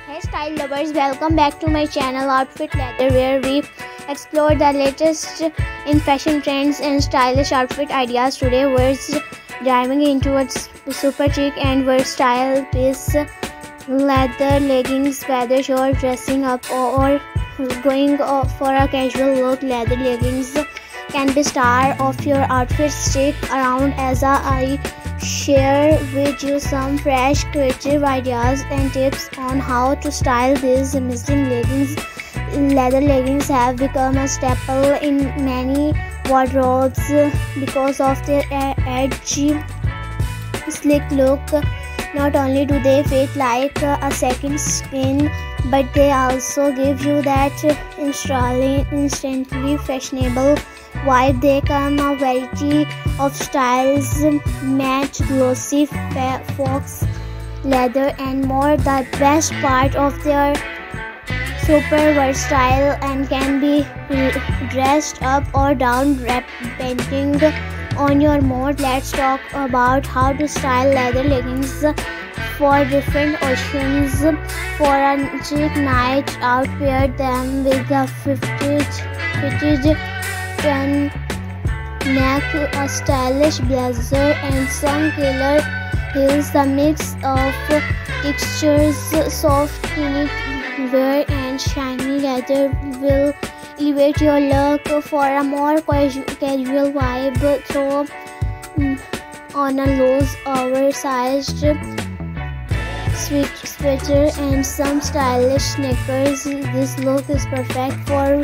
Hey style lovers, welcome back to my channel Outfit Leather, where we explore the latest in fashion trends and stylish outfit ideas. Today we're diving into a super chic and versatile piece, leather leggings. Whether you're dressing up or going for a casual look, leather leggings can be star of your outfit. Stick around as I share with you some fresh creative ideas and tips on how to style these amazing leggings. Leather leggings have become a staple in many wardrobes because of their edgy, sleek look. Not only do they fit like a second skin, but they also give you that instantly fashionable vibe. They come a variety of styles: matte, glossy, fox leather, and more. The best part of their super versatile and can be dressed up or down depending on your mood. Let's talk about how to style leather leggings for different occasions. For a chic night out, pair them with a fitted neck, a stylish blazer, and some killer heels. The mix of textures, soft knitwear and shiny leather will elevate your look. For a more casual vibe, throw on a loose, oversized sweater and some stylish sneakers. This look is perfect for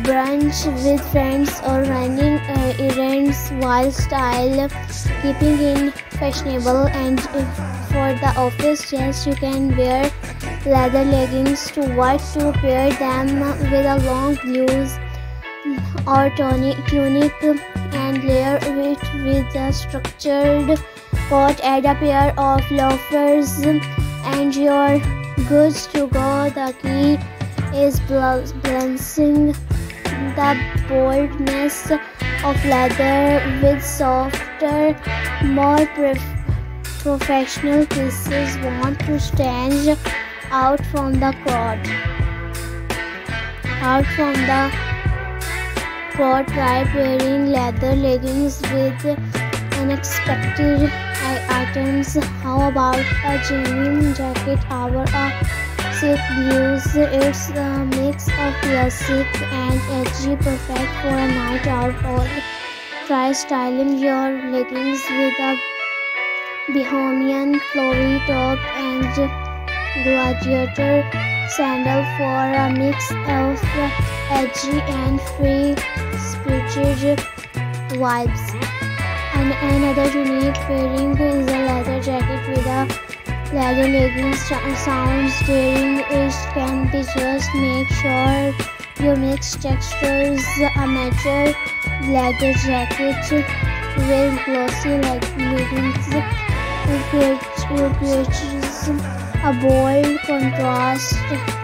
brunch with friends or running errands while style keeping in fashionable. And for the office, yes, you can wear leather leggings to work, to pair them with a long blouse or tunic and layer it with a structured coat. Add a pair of loafers and you're good to go. The key is balancing the boldness of leather with softer, more professional pieces. Want to stand out from the crowd. Try pairing leather leggings with unexpected items. How about a genuine jacket or a silk blues? It's a mix of classic and edgy, perfect for a night out. Or try styling your leggings with a bohemian flowy top and gladiator sandal for a mix of edgy and free-spirited vibes. And another unique pairing is a leather jacket with a leather leggings. Sounds daring. It can be just make sure you mix textures. A matte leather jacket with glossy leggings creates a bold contrast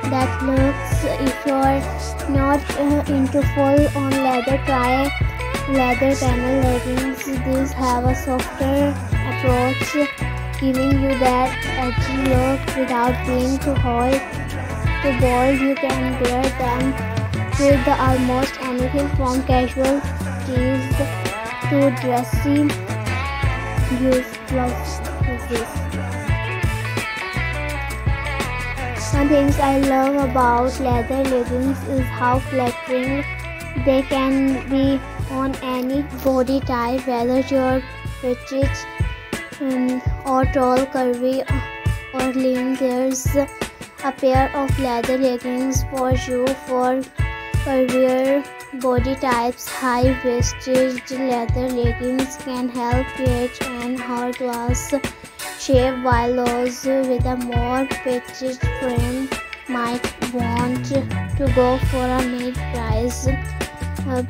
that looks. If you're not into full-on leather, try leather panel leggings. These have a softer approach, giving you that edgy look without being too hot, too bold. You can wear them with almost anything from casual tees to dressy blouses. One thing I love about leather leggings is how flattering they can be on any body type, whether you're petite or tall, curvy or lean. There's a pair of leather leggings for you. For curvier body types, high-waisted leather leggings can help create an hourglass shape, while those with a more petite frame might want to go for a mid-rise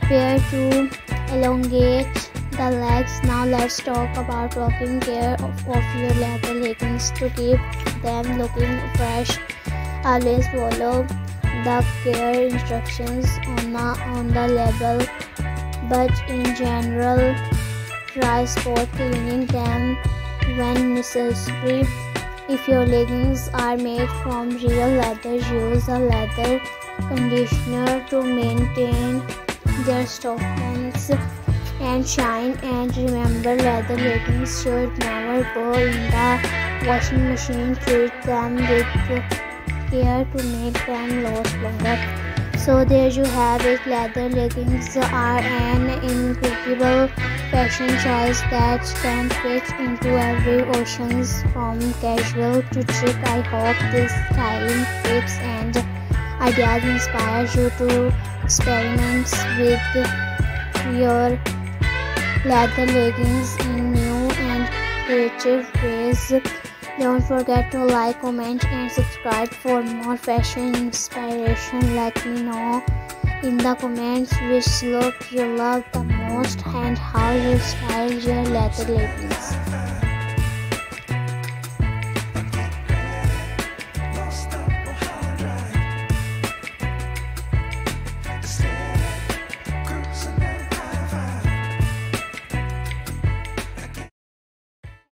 pair to elongate the legs. Now let's talk about taking care of your leather leggings to keep them looking fresh. Always follow the care instructions on the label, but in general, try spot cleaning them when necessary. If your leggings are made from real leather, use a leather conditioner to maintain their softness and shine. And remember, leather leggings should never go in the washing machine. Treat them with care to make them last longer. So there you have it. Leather leggings are an incredible fashion choice that can fit into every occasion, from casual to chic. I hope these styling tips and ideas inspire you to experiment with your leather leggings in new and creative ways. Don't forget to like, comment and subscribe for more fashion inspiration. Let me know in the comments which look you love the most and how you style your leather leggings.